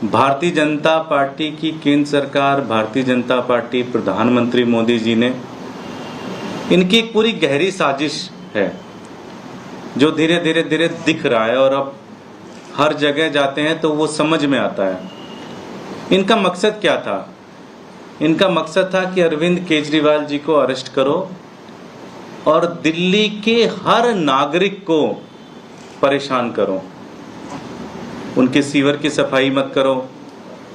Bharatiya Janata party की केंद्र सरकार, भारतीय जनता पार्टी, प्रधानमंत्री मोदी जी ने, इनकी एक पूरी गहरी साजिश है जो धीरे धीरे दिख रहा है और अब हर जगह जाते हैं तो वो समझ में आता है। इनका मकसद क्या था? इनका मकसद था कि अरविंद केजरीवाल जी को अरेस्ट करो और दिल्ली के हर नागरिक को परेशान करो। उनके सीवर की सफाई मत करो,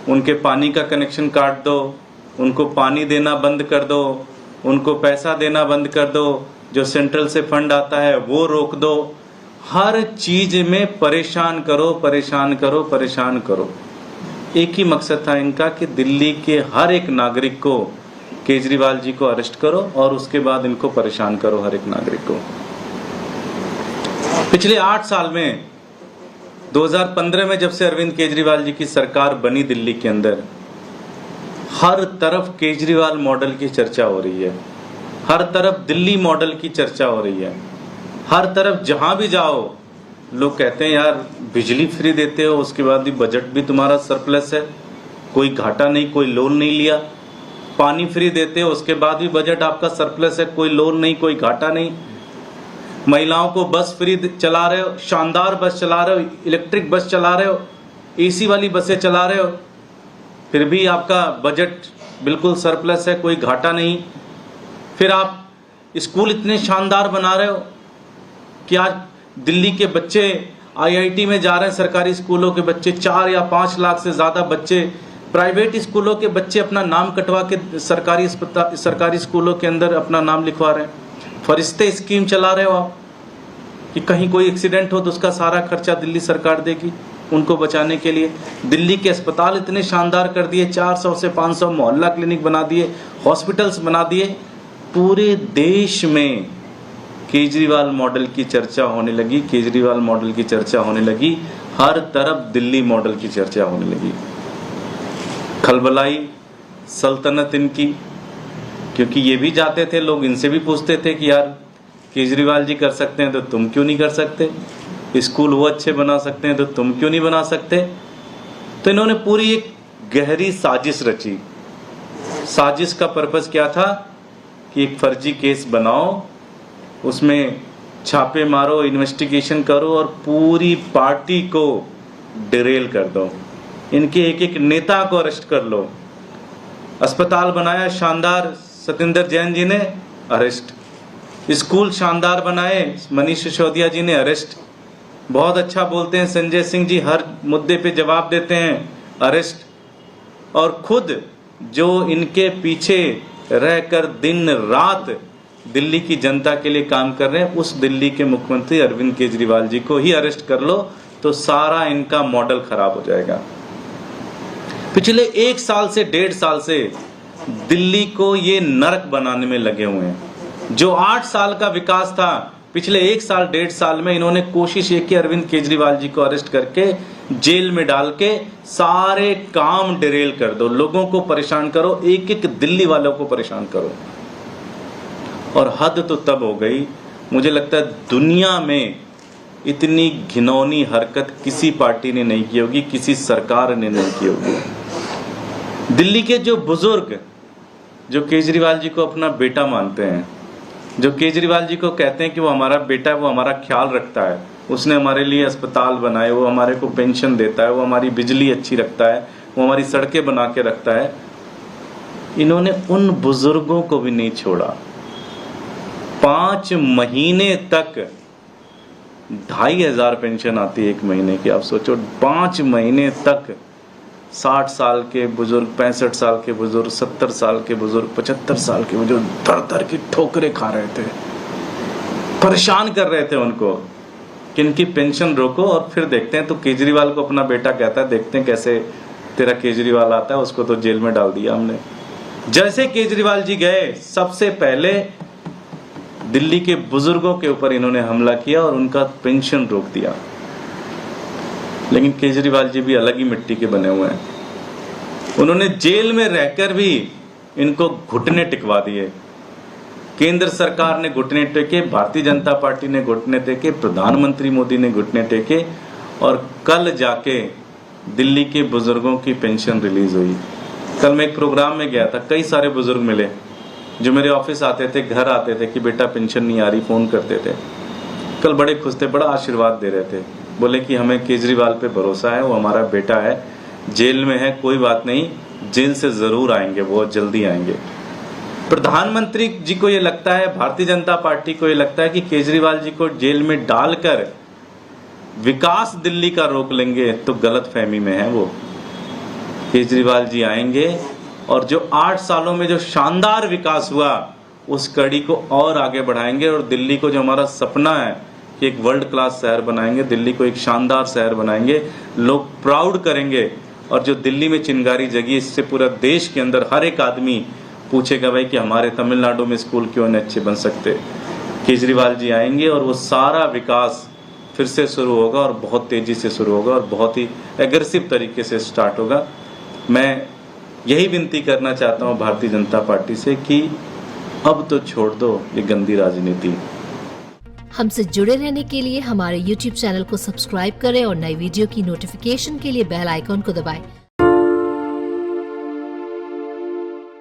उनके पानी का कनेक्शन काट दो, उनको पानी देना बंद कर दो, उनको पैसा देना बंद कर दो, जो सेंट्रल से फंड आता है वो रोक दो। हर चीज में परेशान करो, परेशान करो, परेशान करो। एक ही मकसद था इनका कि दिल्ली के हर एक नागरिक को, केजरीवाल जी को अरेस्ट करो और उसके बाद इनको परेशान करो, हर एक नागरिक को। पिछले 8 साल में 2015 में जब से अरविंद केजरीवाल जी की सरकार बनी दिल्ली के अंदर, हर तरफ केजरीवाल मॉडल की चर्चा हो रही है, हर तरफ दिल्ली मॉडल की चर्चा हो रही है। हर तरफ जहां भी जाओ लोग कहते हैं यार बिजली फ्री देते हो, उसके बाद भी बजट भी तुम्हारा सरप्लस है, कोई घाटा नहीं, कोई लोन नहीं लिया। पानी फ्री देते हो, उसके बाद भी बजट आपका सरप्लस है, कोई लोन नहीं, कोई घाटा नहीं। महिलाओं को बस फ्री चला रहे हो, शानदार बस चला रहे हो, इलेक्ट्रिक बस चला रहे हो, एसी वाली बसें चला रहे हो, फिर भी आपका बजट बिल्कुल सरप्लस है, कोई घाटा नहीं। फिर आप स्कूल इतने शानदार बना रहे हो कि आज दिल्ली के बच्चे आईआईटी में जा रहे हैं, सरकारी स्कूलों के बच्चे 4 या 5 लाख से ज़्यादा बच्चे, प्राइवेट स्कूलों के बच्चे अपना नाम कटवा के सरकारी स्कूलों के अंदर अपना नाम लिखवा रहे हैं। फरिश्ते स्कीम चला रहे हो आप कि कहीं कोई एक्सीडेंट हो तो उसका सारा खर्चा दिल्ली सरकार देगी उनको बचाने के लिए। दिल्ली के अस्पताल इतने शानदार कर दिए, 400 से 500 मोहल्ला क्लिनिक बना दिए, हॉस्पिटल्स बना दिए। पूरे देश में केजरीवाल मॉडल की चर्चा होने लगी, केजरीवाल मॉडल की चर्चा होने लगी, हर तरफ दिल्ली मॉडल की चर्चा होने लगी। खलबलाई सल्तनत इनकी, क्योंकि ये भी जाते थे लोग, इनसे भी पूछते थे कि यार केजरीवाल जी कर सकते हैं तो तुम क्यों नहीं कर सकते, स्कूल वो अच्छे बना सकते हैं तो तुम क्यों नहीं बना सकते। तो इन्होंने पूरी एक गहरी साजिश रची। साजिश का पर्पस क्या था कि एक फर्जी केस बनाओ, उसमें छापे मारो, इन्वेस्टिगेशन करो और पूरी पार्टी को डिरेल कर दो, इनके एक एक नेता को अरेस्ट कर लो। अस्पताल बनाया शानदार सत्येंद्र जैन जी ने, अरेस्ट। स्कूल शानदार बनाए मनीष सिसोदिया जी ने, अरेस्ट। बहुत अच्छा बोलते हैं संजय सिंह जी, हर मुद्दे पे जवाब देते हैं, अरेस्ट। और खुद जो इनके पीछे रहकर दिन रात दिल्ली की जनता के लिए काम कर रहे हैं, उस दिल्ली के मुख्यमंत्री अरविंद केजरीवाल जी को ही अरेस्ट कर लो तो सारा इनका मॉडल खराब हो जाएगा। पिछले 1 साल से 1.5 साल से दिल्ली को ये नरक बनाने में लगे हुए हैं। जो 8 साल का विकास था, पिछले 1 साल 1.5 साल में इन्होंने कोशिश ये की अरविंद केजरीवाल जी को अरेस्ट करके जेल में डाल के सारे काम डिरेल कर दो, लोगों को परेशान करो, एक एक दिल्ली वालों को परेशान करो। और हद तो तब हो गई, मुझे लगता है दुनिया में इतनी घिनौनी हरकत किसी पार्टी ने नहीं की होगी, किसी सरकार ने नहीं की होगी। दिल्ली के जो बुजुर्ग जो केजरीवाल जी को अपना बेटा मानते हैं, जो केजरीवाल जी को कहते हैं कि वो हमारा बेटा है, वो हमारा ख्याल रखता है, उसने हमारे लिए अस्पताल बनाए, वो हमारे को पेंशन देता है, वो हमारी बिजली अच्छी रखता है, वो हमारी सड़कें बना के रखता है, इन्होंने उन बुजुर्गों को भी नहीं छोड़ा। 5 महीने तक 2500 पेंशन आती है 1 महीने की। आप सोचो 5 महीने तक 60 साल के बुजुर्ग, 65 साल के बुजुर्ग, 70 साल के बुजुर्ग, 75 साल के बुजुर्ग दर दर की ठोकरें खा रहे थे, परेशान कर रहे थे उनको कि इनकी पेंशन रोको। और फिर देखते हैं तो केजरीवाल को अपना बेटा कहता है, देखते हैं कैसे तेरा केजरीवाल आता है, उसको तो जेल में डाल दिया हमने। जैसे केजरीवाल जी गए, सबसे पहले दिल्ली के बुजुर्गों के ऊपर इन्होंने हमला किया और उनका पेंशन रोक दिया। लेकिन केजरीवाल जी भी अलग ही मिट्टी के बने हुए हैं। उन्होंने जेल में रहकर भी इनको घुटने टिकवा दिए। केंद्र सरकार ने घुटने टेके, भारतीय जनता पार्टी ने घुटने टेके, प्रधानमंत्री मोदी ने घुटने टेके और कल जाके दिल्ली के बुजुर्गों की पेंशन रिलीज हुई। कल मैं एक प्रोग्राम में गया था, कई सारे बुजुर्ग मिले जो मेरे ऑफिस आते थे, घर आते थे कि बेटा पेंशन नहीं आ रही, फ़ोन करते थे। कल बड़े खुश थे, बड़ा आशीर्वाद दे रहे थे, बोले कि हमें केजरीवाल पे भरोसा है, वो हमारा बेटा है, जेल में है, कोई बात नहीं, जेल से ज़रूर आएंगे, बहुत जल्दी आएंगे। प्रधानमंत्री जी को ये लगता है, भारतीय जनता पार्टी को ये लगता है कि केजरीवाल जी को जेल में डालकर विकास दिल्ली का रोक लेंगे, तो गलत फहमी में है वो। केजरीवाल जी आएंगे और जो 8 सालों में जो शानदार विकास हुआ उस कड़ी को और आगे बढ़ाएंगे, और दिल्ली को जो हमारा सपना है कि एक वर्ल्ड क्लास शहर बनाएंगे, दिल्ली को एक शानदार शहर बनाएंगे, लोग प्राउड करेंगे। और जो दिल्ली में चिंगारी जगी, इससे पूरा देश के अंदर हर एक आदमी पूछेगा भाई कि हमारे तमिलनाडु में स्कूल क्यों नहीं अच्छे बन सकते। केजरीवाल जी आएंगे और वो सारा विकास फिर से शुरू होगा, और बहुत तेज़ी से शुरू होगा, और बहुत ही एग्रेसिव तरीके से स्टार्ट होगा। मैं यही विनती करना चाहता हूँ भारतीय जनता पार्टी से कि अब तो छोड़ दो ये गंदी राजनीति। हमसे जुड़े रहने के लिए हमारे YouTube चैनल को सब्सक्राइब करें और नई वीडियो की नोटिफिकेशन के लिए बेल आइकॉन को दबाएं।